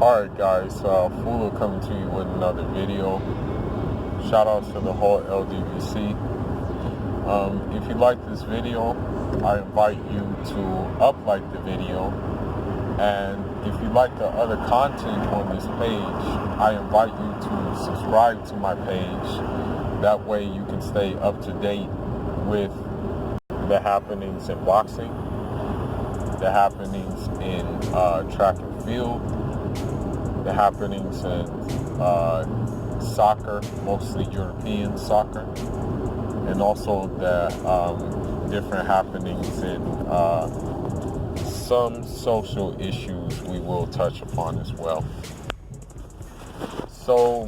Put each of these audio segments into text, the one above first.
Alright guys, Fulu coming to you with another video. Shout out to the whole LDVC. If you like this video, I invite you to up-like the video. And if you like the other content on this page, I invite you to subscribe to my page. That way you can stay up to date with the happenings in boxing, the happenings in track and field, the happenings in soccer, mostly European soccer, and also the different happenings in some social issues we will touch upon as well. So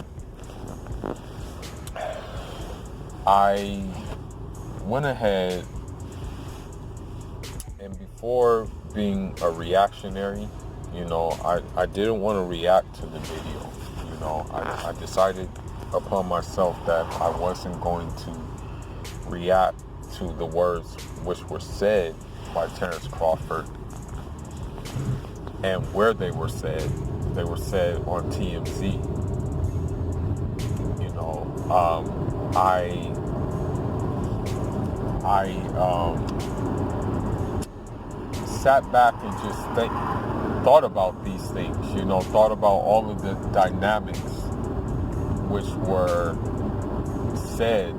I went ahead and before being a reactionary, I didn't want to react to the video. I decided upon myself that I wasn't going to react to the words which were said by Terence Crawford and where they were said. They were said on TMZ. I sat back and just thought about these things, thought about all of the dynamics which were said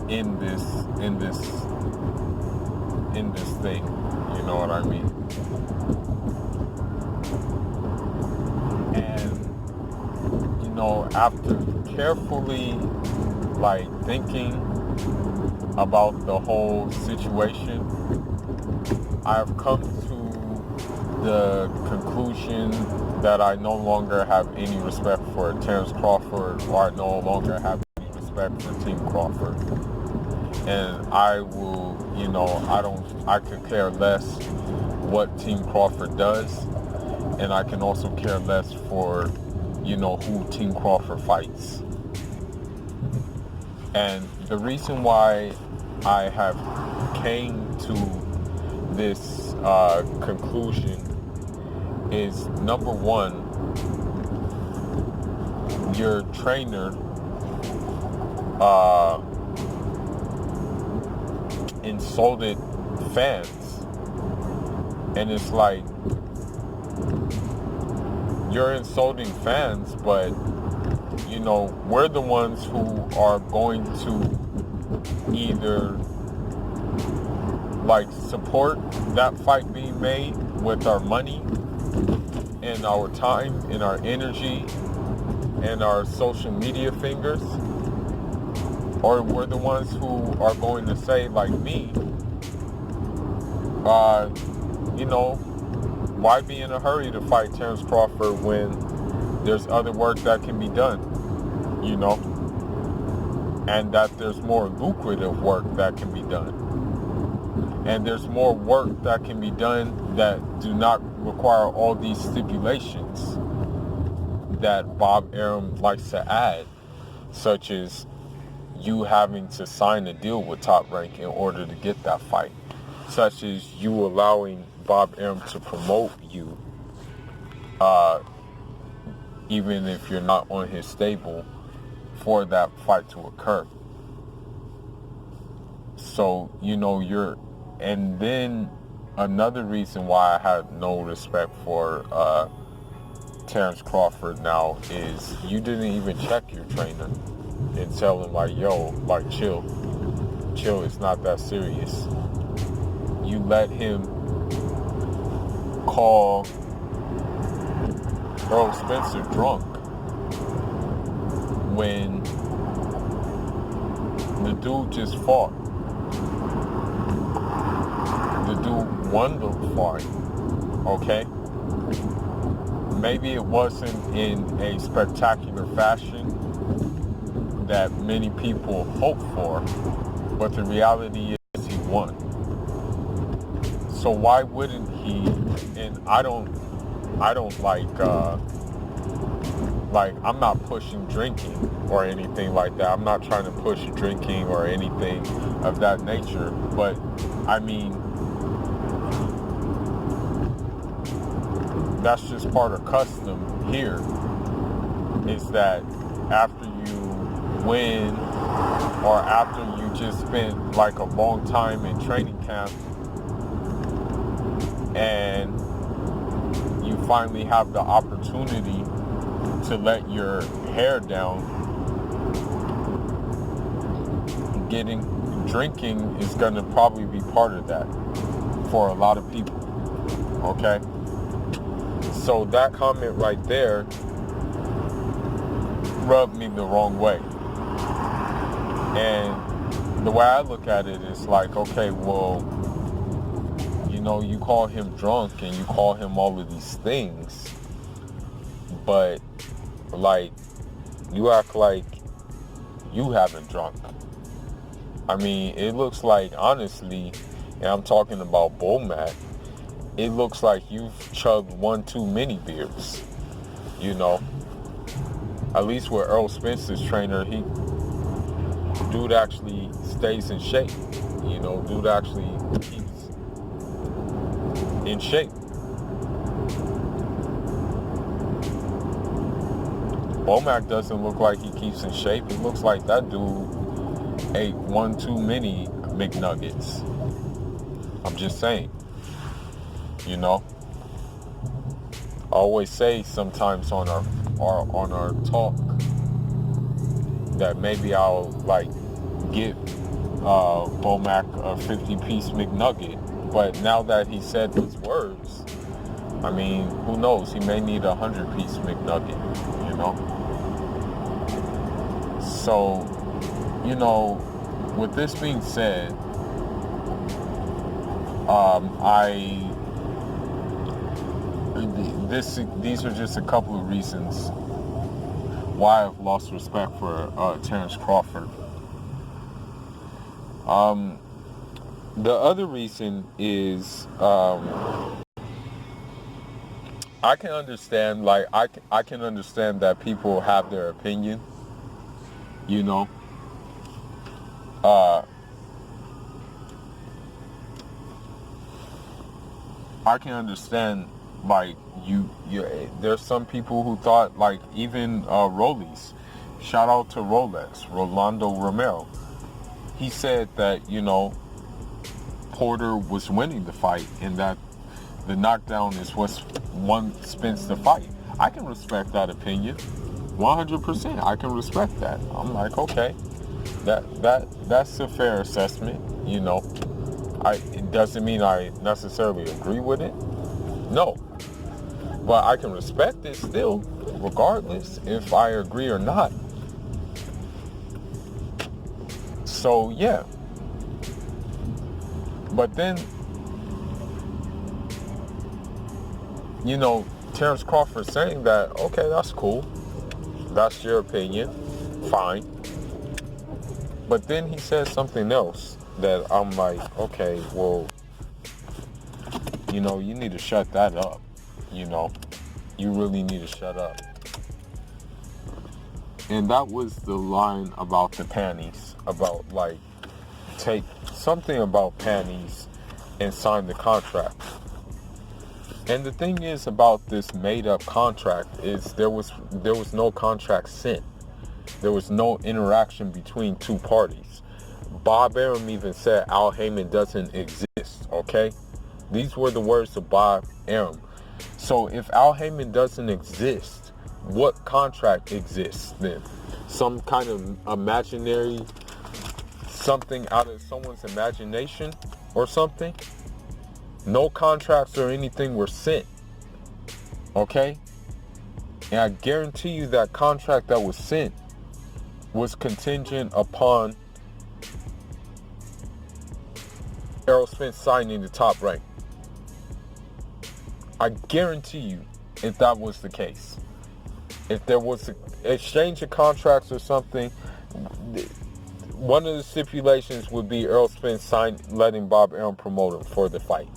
in this thing, you know what I mean? And after carefully thinking about the whole situation, I've come to the conclusion that I no longer have any respect for Terence Crawford, or I no longer have any respect for Team Crawford. And I will, I could care less what Team Crawford does, and I can also care less for, who Team Crawford fights. And the reason why I have came to this conclusion is, number one, your trainer insulted fans, and it's like, you're insulting fans, but we're the ones who are going to either support that fight being made with our money and our time and our energy and our social media fingers, or we're the ones who are going to say, like me, why be in a hurry to fight Terence Crawford when there's other work that can be done, and that there's more lucrative work that can be done, and there's more work that can be done that do not require all these stipulations that Bob Arum likes to add, such as you having to sign a deal with Top Rank in order to get that fight, such as you allowing Bob Arum to promote you, even if you're not on his stable, for that fight to occur. So, and then another reason why I have no respect for Terence Crawford now is you didn't even check your trainer and tell him, yo, chill, it's not that serious. You let him call Earl Spencer drunk when the dude just fought. The dude won the fight, okay? Maybe it wasn't in a spectacular fashion that many people hope for, but the reality is he won. So why wouldn't he? And I don't I'm not pushing drinking or anything like that. I'm not trying to push drinking or anything of that nature. But I mean, that's just part of custom here, is that after you win, or after you just spent like a long time in training camp and you finally have the opportunity to let your hair down, drinking is going to probably be part of that for a lot of people. Okay? So that comment right there rubbed me the wrong way. And the way I look at it is like, okay, well, you know, you call him drunk and you call him all of these things, but like, you act like you haven't drunk. I mean, it looks like, honestly, and I'm talking about Bomac, it looks like you've chugged one too many beers, you know. At least with Earl Spence's trainer, dude actually stays in shape, you know, dude actually keeps in shape. Bomac doesn't look like he keeps in shape. It looks like that dude ate one too many McNuggets. I'm just saying, you know. I always say sometimes on our talk that maybe I'll like get Bomac a 50-piece McNugget, but now that he said these words, I mean, who knows? He may need a 100-piece McNugget, you know. So, you know, with this being said, these are just a couple of reasons why I've lost respect for Terence Crawford. The other reason is I can understand, like, I can understand that people have their opinion, you know. I can understand, like, there's some people who thought, like, even Rollies, shout out to Rolex, Rolando Romero, he said that, you know, Porter was winning the fight and that the knockdown is what spins the fight. I can respect that opinion, 100%. I can respect that. I'm like, okay, that's a fair assessment, you know. It doesn't mean I necessarily agree with it, no, but I can respect it still, regardless if I agree or not. So yeah, but then, you know, Terence Crawford saying that, okay, that's cool, that's your opinion, fine. But then he says something else that I'm like, okay, well, you know, you need to shut that up. You know, you really need to shut up. And that was the line about the panties, about like, take something about panties and sign the contract. And the thing is about this made up contract is there was no contract sent. There was no interaction between two parties. Bob Arum even said Al Heyman doesn't exist, okay? These were the words of Bob Arum. So if Al Heyman doesn't exist, what contract exists then? Some kind of imaginary, something out of someone's imagination or something? No contracts or anything were sent, okay? And I guarantee you that contract that was sent was contingent upon Errol Spence signing the Top Rank. I guarantee you, if that was the case, if there was an exchange of contracts or something, one of the stipulations would be Errol Spence letting Bob Arum promote him for the fight.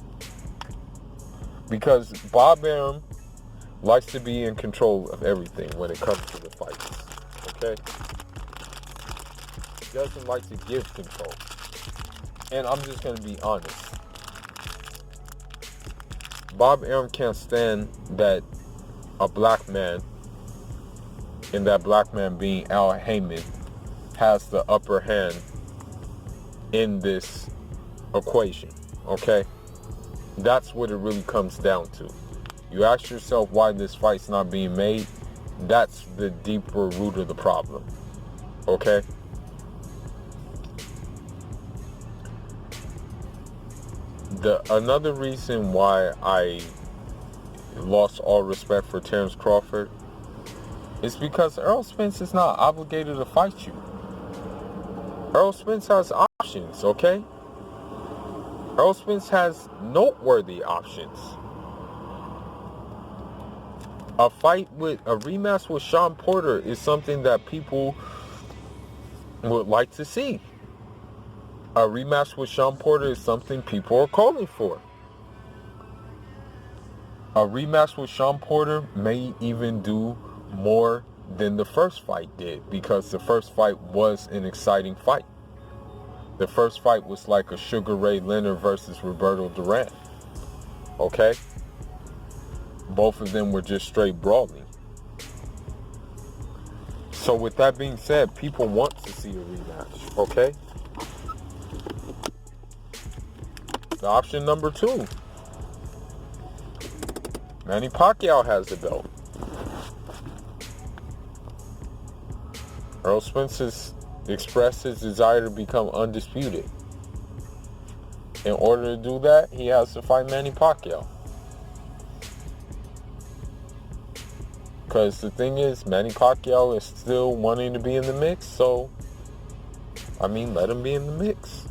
Because Bob Arum likes to be in control of everything when it comes to the fights. Okay? He doesn't like to give control. And I'm just going to be honest. Bob Arum can't stand that a black man, and that black man being Al Heyman, has the upper hand in this equation, okay? That's what it really comes down to. You ask yourself why this fight's not being made, that's the deeper root of the problem, okay? Another reason why I lost all respect for Terence Crawford is because Errol Spence is not obligated to fight you. Errol Spence has options, okay? Errol Spence has noteworthy options. A rematch with Sean Porter is something that people would like to see. A rematch with Sean Porter is something people are calling for. A rematch with Sean Porter may even do more than the first fight did, because the first fight was an exciting fight. The first fight was like a Sugar Ray Leonard versus Roberto Duran. Okay? Both of them were just straight brawling. So with that being said, people want to see a rematch. Okay? The option number 2. Manny Pacquiao has the belt. Errol Spence has expressed his desire to become undisputed. In order to do that, he has to fight Manny Pacquiao. Because the thing is, Manny Pacquiao is still wanting to be in the mix, so, I mean, let him be in the mix,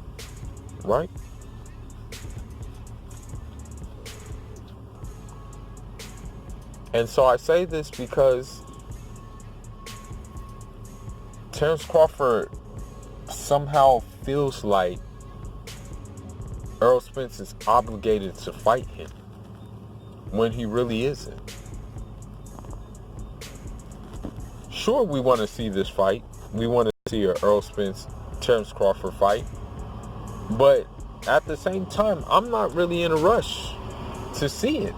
right? And so I say this because Terence Crawford somehow feels like Errol Spence is obligated to fight him when he really isn't. Sure, we want to see this fight. We want to see a Errol Spence Terence Crawford fight. But at the same time, I'm not really in a rush to see it.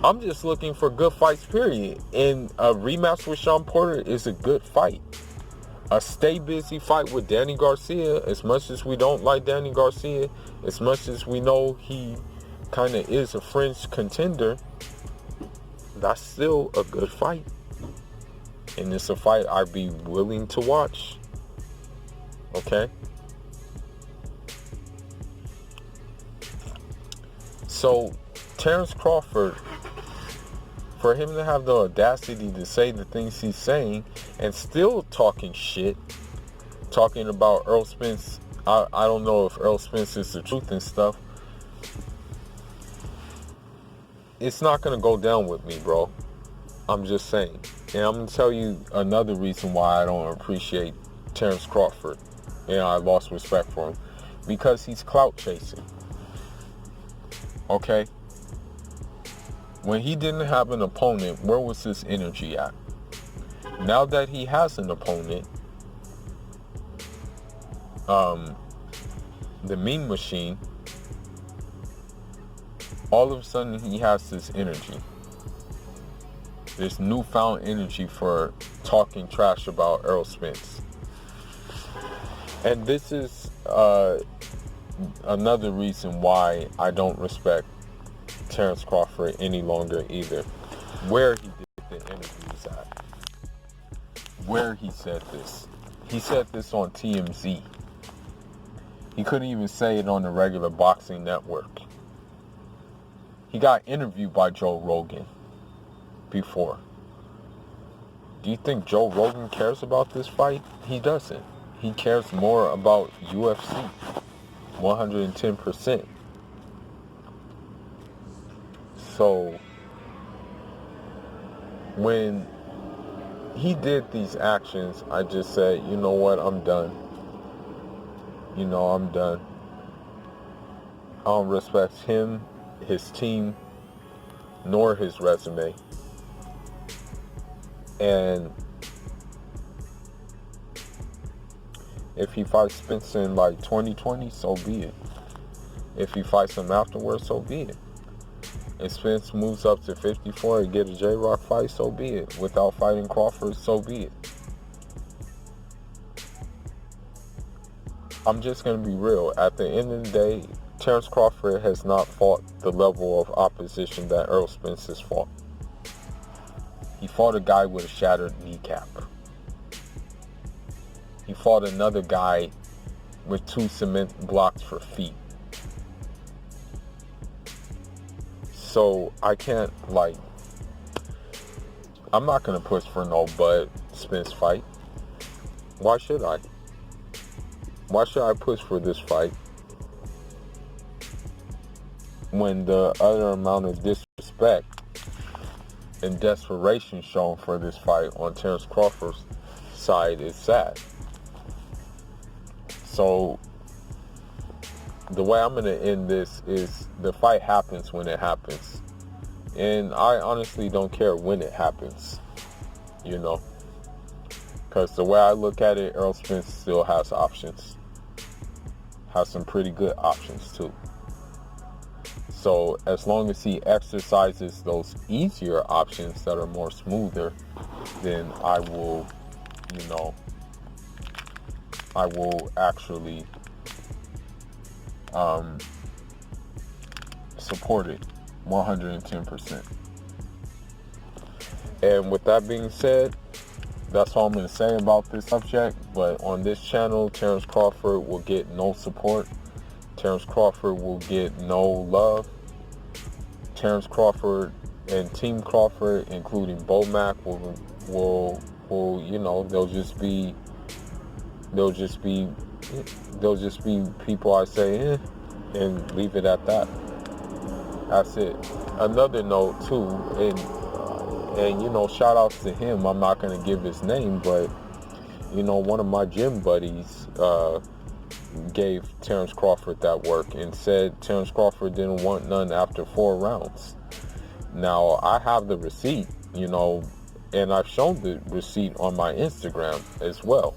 I'm just looking for good fights, period. And a rematch with Sean Porter is a good fight. A stay busy fight with Danny Garcia, as much as we don't like Danny Garcia, as much as we know he kind of is a fringe contender, that's still a good fight. And it's a fight I'd be willing to watch. Okay? So, Terence Crawford, for him to have the audacity to say the things he's saying and still talking shit, talking about Errol Spence, I don't know if Errol Spence is the truth and stuff, it's not going to go down with me, bro. I'm just saying. And I'm going to tell you another reason why I don't appreciate Terence Crawford and I lost respect for him. Because he's clout chasing. Okay? When he didn't have an opponent, where was his energy at? Now that he has an opponent, the Mean Machine, all of a sudden he has this energy. This newfound energy for talking trash about Errol Spence. And this is another reason why I don't respect Terence Crawford any longer either. Where he did the interviews at. Where he said this. He said this on TMZ. He couldn't even say it on the regular boxing network. He got interviewed by Joe Rogan before. Do you think Joe Rogan cares about this fight? He doesn't. He cares more about UFC. 110%. So, when he did these actions, I just said, you know what, I'm done. I'm done. I don't respect him, his team, nor his resume. And if he fights Spence in like 2020, so be it. If he fights him afterwards, so be it. If Spence moves up to 54 and get a J-Rock fight, so be it. Without fighting Crawford, so be it. I'm just going to be real. At the end of the day, Terence Crawford has not fought the level of opposition that Errol Spence has fought. He fought a guy with a shattered kneecap. He fought another guy with 2 cement blocks for feet. So I can't, I'm not going to push for no Bud Spence fight. Why should I? Why should I push for this fight when the other amount of disrespect and desperation shown for this fight on Terence Crawford's side is sad? So the way I'm going to end this is the fight happens when it happens. And I honestly don't care when it happens, because the way I look at it, Errol Spence still has options. Has some pretty good options too. So as long as he exercises those easier options that are more smoother, then I will actually support it 110%. And with that being said, that's all I'm going to say about this subject. But on this channel, Terence Crawford will get no support. Terence Crawford will get no love. Terence Crawford and Team Crawford, including Bomac, will they'll just be people I say and leave it at that. That's it. Another note too, and shout outs to him. I'm not gonna give his name, but one of my gym buddies gave Terence Crawford that work and said Terence Crawford didn't want none after 4 rounds. Now I have the receipt, and I've shown the receipt on my Instagram as well.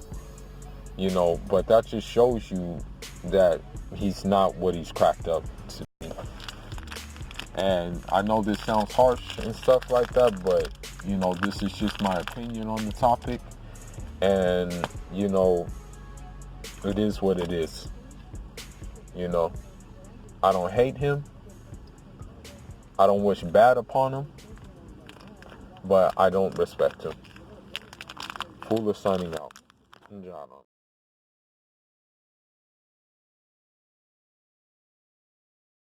But that just shows you that he's not what he's cracked up to be. And I know this sounds harsh and stuff like that, but this is just my opinion on the topic. And it is what it is. I don't hate him. I don't wish bad upon him. But I don't respect him. Fuller signing out.